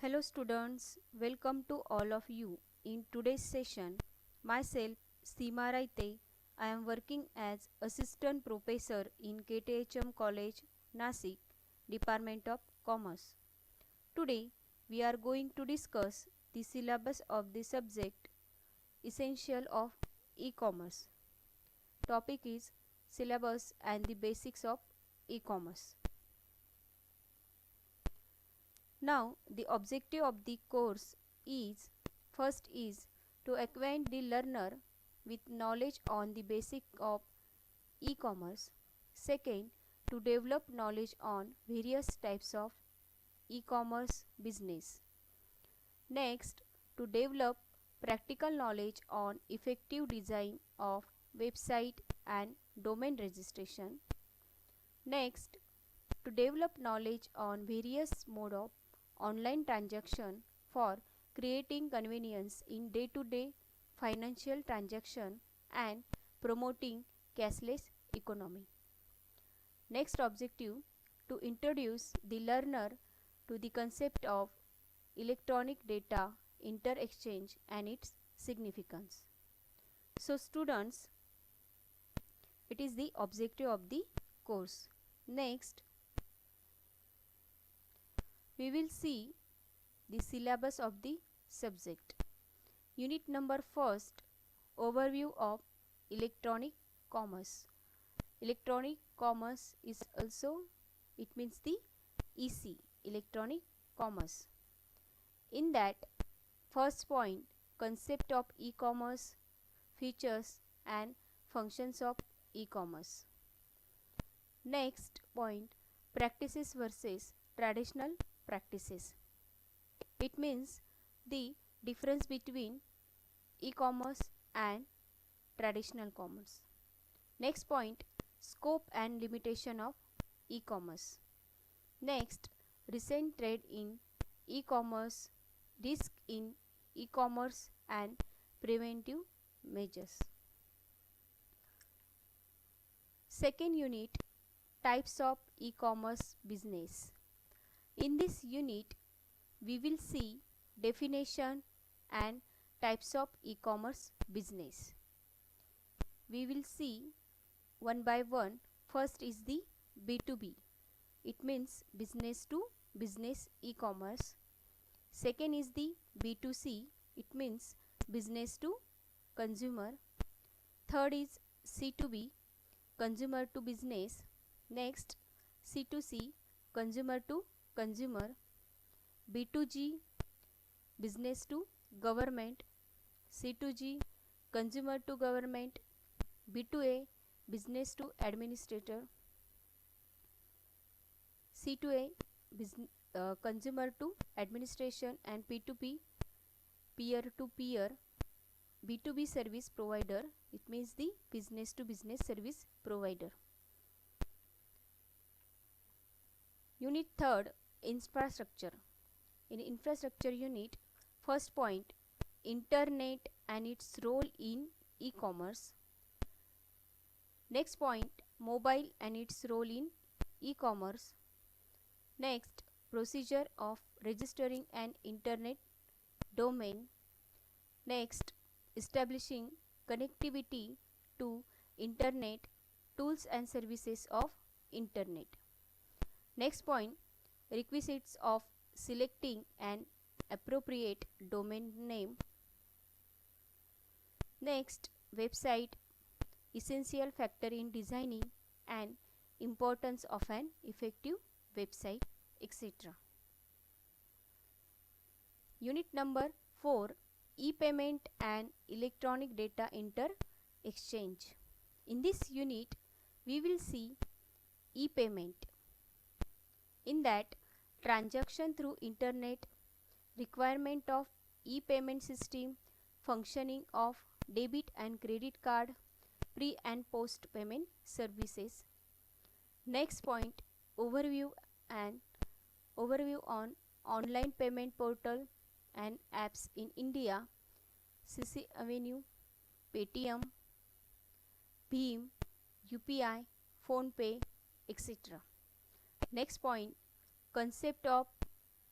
Hello students, welcome to all of you. In today's session, myself Sem-I, I am working as Assistant Professor in KTHM College, Nasik, Department of Commerce. Today, we are going to discuss the syllabus of the subject Essential of E-Commerce. Topic is Syllabus and the Basics of E-Commerce. Now, the objective of the course is first is to acquaint the learner with knowledge on the basic of e-commerce. Second, to develop knowledge on various types of e-commerce business. Next, to develop practical knowledge on effective design of website and domain registration. Next, to develop knowledge on various mode of online transaction for creating convenience in day-to-day financial transaction and promoting cashless economy. Next objective, to introduce the learner to the concept of electronic data inter-exchange and its significance. So students, it is the objective of the course. Next, we will see the syllabus of the subject. Unit number first, overview of electronic commerce. Electronic commerce is also, it means the EC, electronic commerce. In that, first point, concept of e-commerce, features and functions of e-commerce. Next point, practices versus traditional practices. It means the difference between e-commerce and traditional commerce. Next point, scope and limitation of e-commerce. Next, recent trend in e-commerce, risk in e-commerce and preventive measures. Second unit, types of e-commerce business. In this unit, we will see definition and types of e-commerce business. We will see one by one. First is the B2B. It means business to business e-commerce. Second is the B2C. It means business to consumer. Third is C2B, consumer to business. Next, C2C, consumer to consumer. B2G, business to government. C2G, consumer to government. B2A, business to administrator. C2A, consumer to administration. And P2P, peer to peer. B2B service provider, it means the business to business service provider. Unit third, infrastructure. In infrastructure unit, first point, internet and its role in e-commerce. Next point, mobile and its role in e-commerce. Next, procedure of registering an internet domain. Next, establishing connectivity to internet, tools and services of internet. Next point, requisites of selecting an appropriate domain name. Next, website, essential factor in designing and importance of an effective website, etc. Unit number 4, e-payment and electronic data inter-exchange. In this unit, we will see e-payment. In that, transaction through internet, requirement of e-payment system, functioning of debit and credit card, pre and post payment services. Next point, overview on online payment portal and apps in India, CC Avenue, Paytm, Bheem, UPI, PhonePe, etc. Next point, concept of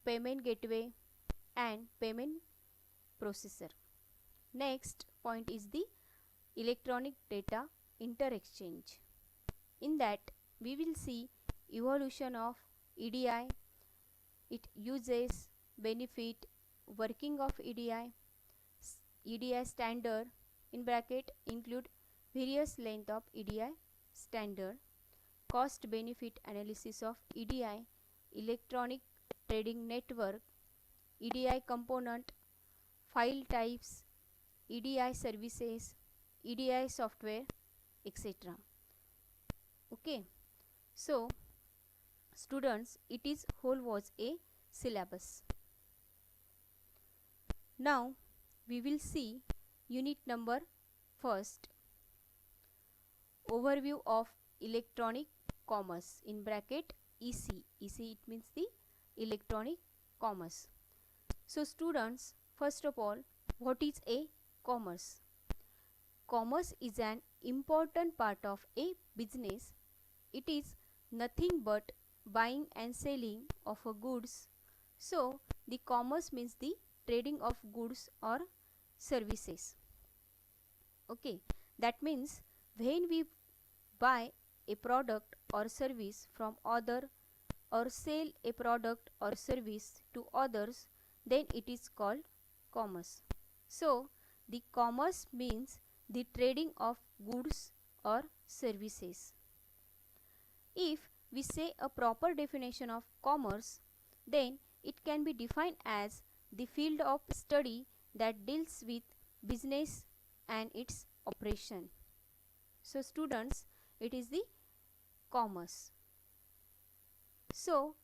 payment gateway, and payment processor. Next point is the electronic data interexchange. In that we will see evolution of EDI, its uses, benefit, working of EDI, EDI standard in bracket include various length of EDI standard, cost benefit analysis of EDI, electronic trading network, EDI component, file types, EDI services, EDI software, etc. Okay, so students, it is whole was a syllabus. Now we will see unit number first, overview of electronic commerce in bracket EC. EC, it means the electronic commerce. So students, first of all, what is a commerce? Commerce is an important part of a business. It is nothing but buying and selling of a goods. So the commerce means the trading of goods or services. Okay, that means when we buy a product or service from other or sell a product or service to others, then it is called commerce. So the commerce means the trading of goods or services. If we say a proper definition of commerce, then it can be defined as the field of study that deals with business and its operation. So students, it is the commerce. So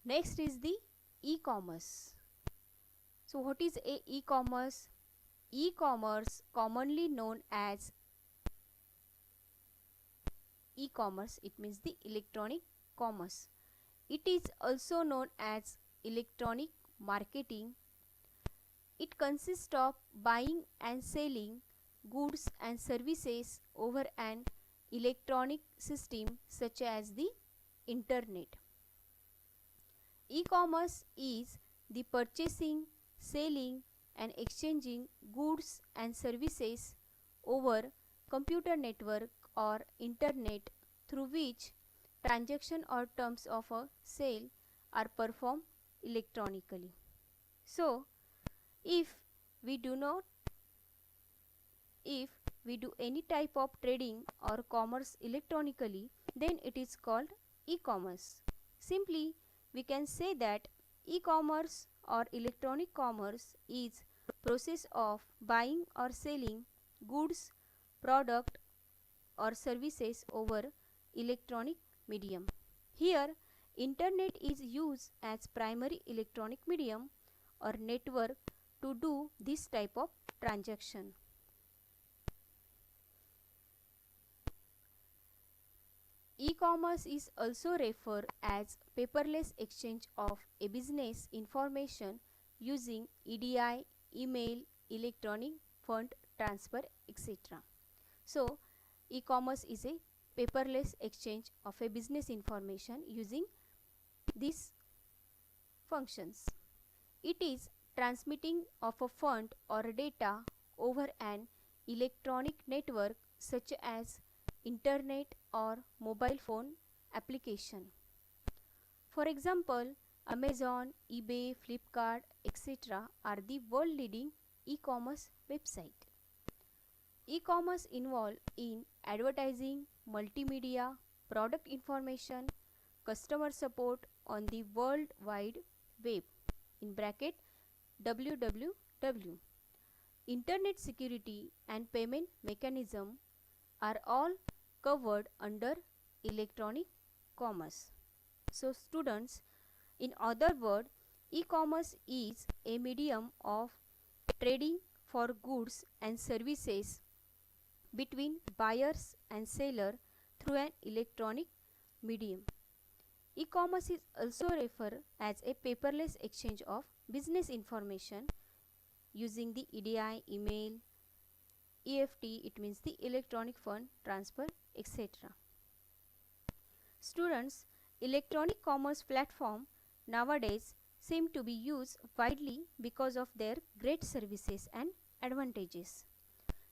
next is the e-commerce. So what is a e-commerce? E-commerce, commonly known as e-commerce, it means the electronic commerce. It is also known as electronic marketing. It consists of buying and selling goods and services over an electronic system such as the internet. E-commerce is the purchasing, selling and exchanging goods and services over computer network or internet, through which transaction or terms of a sale are performed electronically. So if we do any type of trading or commerce electronically, then it is called e-commerce. Simply we can say that e-commerce or electronic commerce is process of buying or selling goods, product or services over electronic medium. Here internet is used as primary electronic medium or network to do this type of transaction. E-commerce is also referred as paperless exchange of a business information using EDI, email, electronic fund transfer, etc. So e-commerce is a paperless exchange of a business information using these functions. It is transmitting of a fund or data over an electronic network such as internet or mobile phone application. For example, Amazon, eBay, Flipkart, etc. are the world leading e-commerce website. E-commerce involved in advertising, multimedia, product information, customer support on the World Wide Web in bracket www. Internet security and payment mechanism are all covered under electronic commerce. So students, in other words, e-commerce is a medium of trading for goods and services between buyers and seller through an electronic medium. E-commerce is also referred as a paperless exchange of business information using the EDI, email, EFT, it means the electronic fund transfer, etc. Students, electronic commerce platform nowadays seem to be used widely because of their great services and advantages.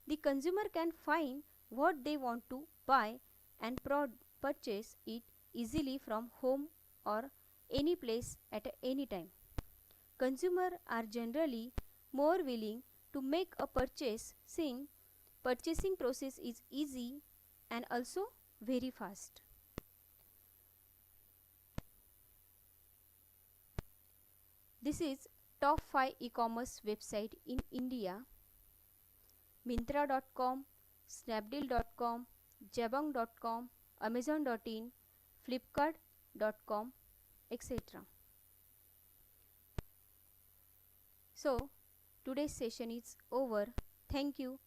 The consumer can find what they want to buy and purchase it easily from home or any place at any time. Consumers are generally more willing to make a purchase since purchasing process is easy and also very fast. This is top 5 e-commerce website in India: Myntra.com, Snapdeal.com, Jabong.com, Amazon.in, Flipkart.com, etc. So today's session is over. Thank you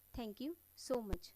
so much.